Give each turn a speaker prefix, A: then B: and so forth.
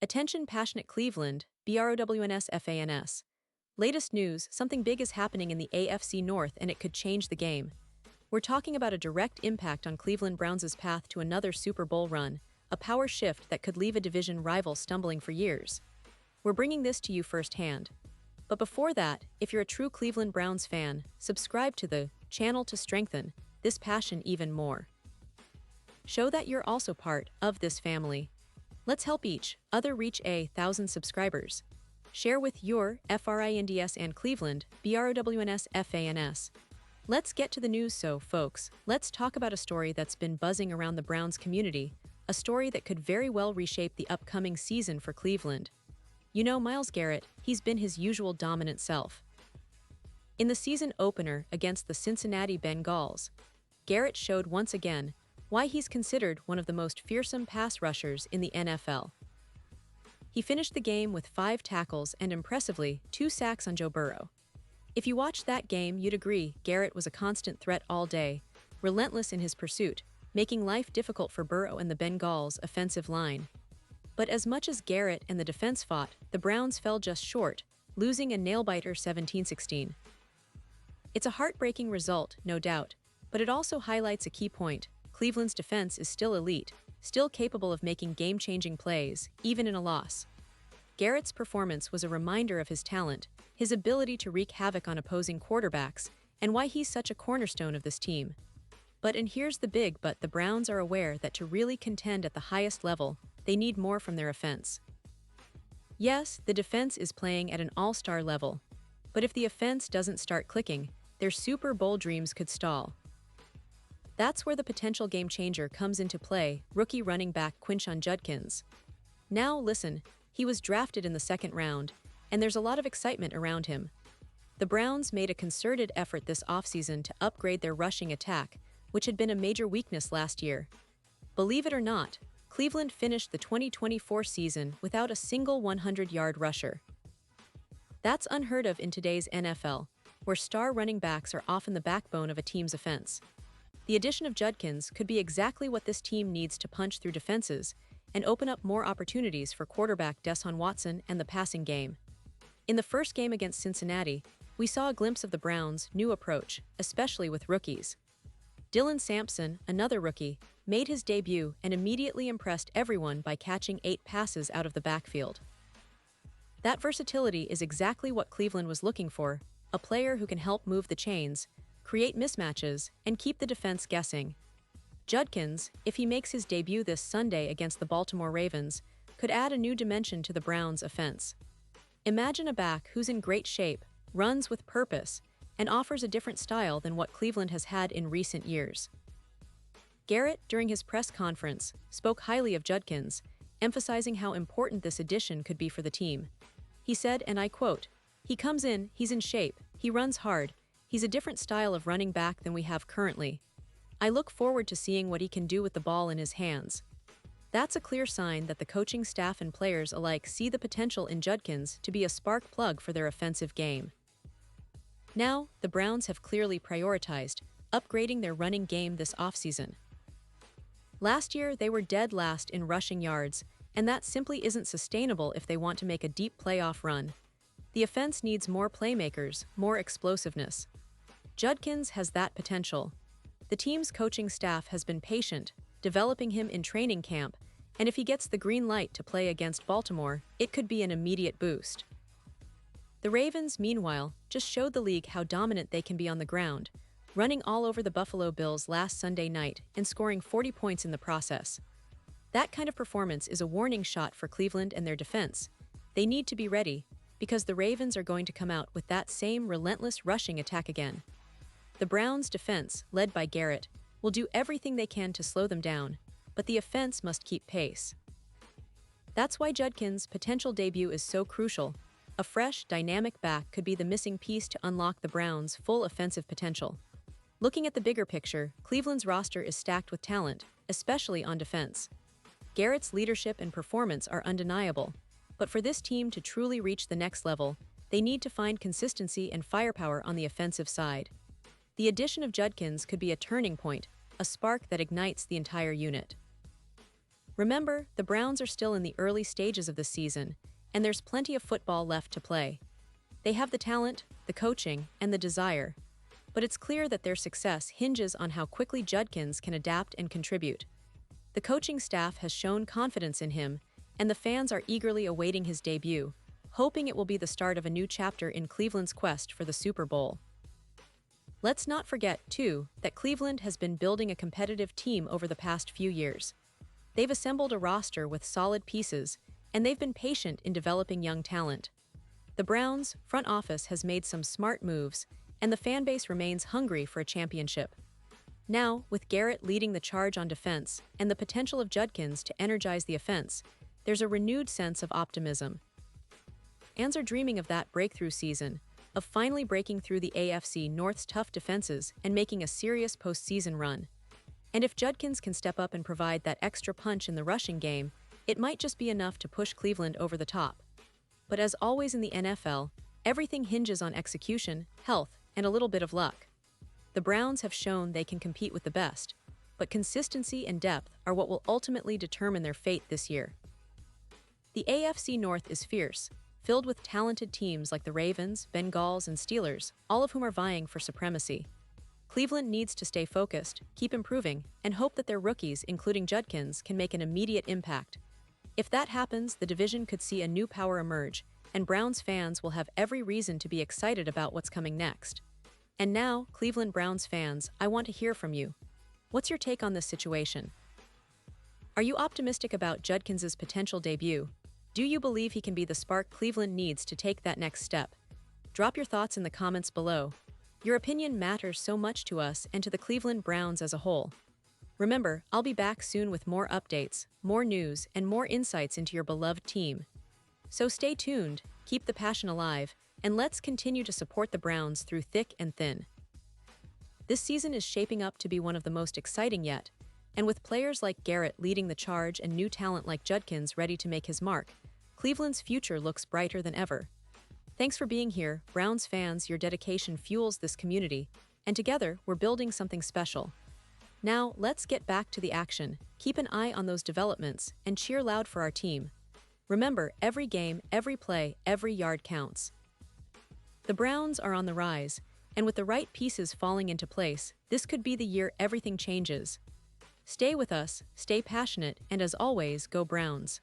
A: Attention passionate Cleveland, BROWNS. Latest news, something big is happening in the AFC North and it could change the game. We're talking about a direct impact on Cleveland Browns' path to another Super Bowl run, a power shift that could leave a division rival stumbling for years. We're bringing this to you firsthand. But before that, if you're a true Cleveland Browns fan, subscribe to the channel to strengthen this passion even more. Show that you're also part of this family. Let's help each other reach 1,000 subscribers. Share with your FRINDS and Cleveland, BROWNS. Let's get to the news folks, let's talk about a story that's been buzzing around the Browns community, a story that could very well reshape the upcoming season for Cleveland. You know Myles Garrett, he's been his usual dominant self. In the season opener against the Cincinnati Bengals, Garrett showed once again why he's considered one of the most fearsome pass rushers in the NFL. He finished the game with 5 tackles and impressively 2 sacks on Joe Burrow. If you watched that game, you'd agree Garrett was a constant threat all day, relentless in his pursuit, making life difficult for Burrow and the Bengals' offensive line. But as much as Garrett and the defense fought, the Browns fell just short, losing a nail-biter 17-16. It's a heartbreaking result, no doubt, but it also highlights a key point. Cleveland's defense is still elite, still capable of making game-changing plays, even in a loss. Garrett's performance was a reminder of his talent, his ability to wreak havoc on opposing quarterbacks, and why he's such a cornerstone of this team. And here's the big but: the Browns are aware that to really contend at the highest level, they need more from their offense. Yes, the defense is playing at an all-star level, but if the offense doesn't start clicking, their Super Bowl dreams could stall. That's where the potential game-changer comes into play, rookie running back Qhinshon Judkins. Now listen, he was drafted in the 2nd round, and there's a lot of excitement around him. The Browns made a concerted effort this offseason to upgrade their rushing attack, which had been a major weakness last year. Believe it or not, Cleveland finished the 2024 season without a single 100-yard rusher. That's unheard of in today's NFL, where star running backs are often the backbone of a team's offense. The addition of Judkins could be exactly what this team needs to punch through defenses and open up more opportunities for quarterback Deshaun Watson and the passing game. In the first game against Cincinnati, we saw a glimpse of the Browns' new approach, especially with rookies. Dylan Sampson, another rookie, made his debut and immediately impressed everyone by catching 8 passes out of the backfield. That versatility is exactly what Cleveland was looking for, a player who can help move the chains, create mismatches, and keep the defense guessing. Judkins, if he makes his debut this Sunday against the Baltimore Ravens, could add a new dimension to the Browns' offense. Imagine a back who's in great shape, runs with purpose, and offers a different style than what Cleveland has had in recent years. Garrett, during his press conference, spoke highly of Judkins, emphasizing how important this addition could be for the team. He said, and I quote, "He comes in, he's in shape, he runs hard, he's a different style of running back than we have currently. I look forward to seeing what he can do with the ball in his hands." That's a clear sign that the coaching staff and players alike see the potential in Judkins to be a spark plug for their offensive game. Now, the Browns have clearly prioritized upgrading their running game this offseason. Last year, they were dead last in rushing yards, and that simply isn't sustainable if they want to make a deep playoff run. The offense needs more playmakers, more explosiveness. Judkins has that potential. The team's coaching staff has been patient, developing him in training camp, and if he gets the green light to play against Baltimore, it could be an immediate boost. The Ravens, meanwhile, just showed the league how dominant they can be on the ground, running all over the Buffalo Bills last Sunday night and scoring 40 points in the process. That kind of performance is a warning shot for Cleveland and their defense. They need to be ready, because the Ravens are going to come out with that same relentless rushing attack again. The Browns' defense, led by Garrett, will do everything they can to slow them down, but the offense must keep pace. That's why Judkins' potential debut is so crucial. A fresh, dynamic back could be the missing piece to unlock the Browns' full offensive potential. Looking at the bigger picture, Cleveland's roster is stacked with talent, especially on defense. Garrett's leadership and performance are undeniable, but for this team to truly reach the next level, they need to find consistency and firepower on the offensive side. The addition of Judkins could be a turning point, a spark that ignites the entire unit. Remember, the Browns are still in the early stages of the season, and there's plenty of football left to play. They have the talent, the coaching, and the desire, but it's clear that their success hinges on how quickly Judkins can adapt and contribute. The coaching staff has shown confidence in him, and the fans are eagerly awaiting his debut, hoping it will be the start of a new chapter in Cleveland's quest for the Super Bowl. Let's not forget, too, that Cleveland has been building a competitive team over the past few years. They've assembled a roster with solid pieces, and they've been patient in developing young talent. The Browns' front office has made some smart moves, and the fan base remains hungry for a championship. Now, with Garrett leading the charge on defense and the potential of Judkins to energize the offense, there's a renewed sense of optimism. Fans are dreaming of that breakthrough season, of finally breaking through the AFC North's tough defenses and making a serious postseason run. And if Judkins can step up and provide that extra punch in the rushing game, it might just be enough to push Cleveland over the top. But as always in the NFL, everything hinges on execution, health, and a little bit of luck. The Browns have shown they can compete with the best, but consistency and depth are what will ultimately determine their fate this year. The AFC North is fierce, filled with talented teams like the Ravens, Bengals, and Steelers, all of whom are vying for supremacy. Cleveland needs to stay focused, keep improving, and hope that their rookies, including Judkins, can make an immediate impact. If that happens, the division could see a new power emerge, and Browns fans will have every reason to be excited about what's coming next. And now, Cleveland Browns fans, I want to hear from you. What's your take on this situation? Are you optimistic about Judkins' potential debut? Do you believe he can be the spark Cleveland needs to take that next step? Drop your thoughts in the comments below. Your opinion matters so much to us and to the Cleveland Browns as a whole. Remember, I'll be back soon with more updates, more news, and more insights into your beloved team. So stay tuned, keep the passion alive, and let's continue to support the Browns through thick and thin. This season is shaping up to be one of the most exciting yet, and with players like Garrett leading the charge and new talent like Judkins ready to make his mark, Cleveland's future looks brighter than ever. Thanks for being here, Browns fans. Your dedication fuels this community, and together we're building something special. Now, let's get back to the action. Keep an eye on those developments and cheer loud for our team. Remember, every game, every play, every yard counts. The Browns are on the rise, and with the right pieces falling into place, this could be the year everything changes. Stay with us, stay passionate, and as always, go Browns.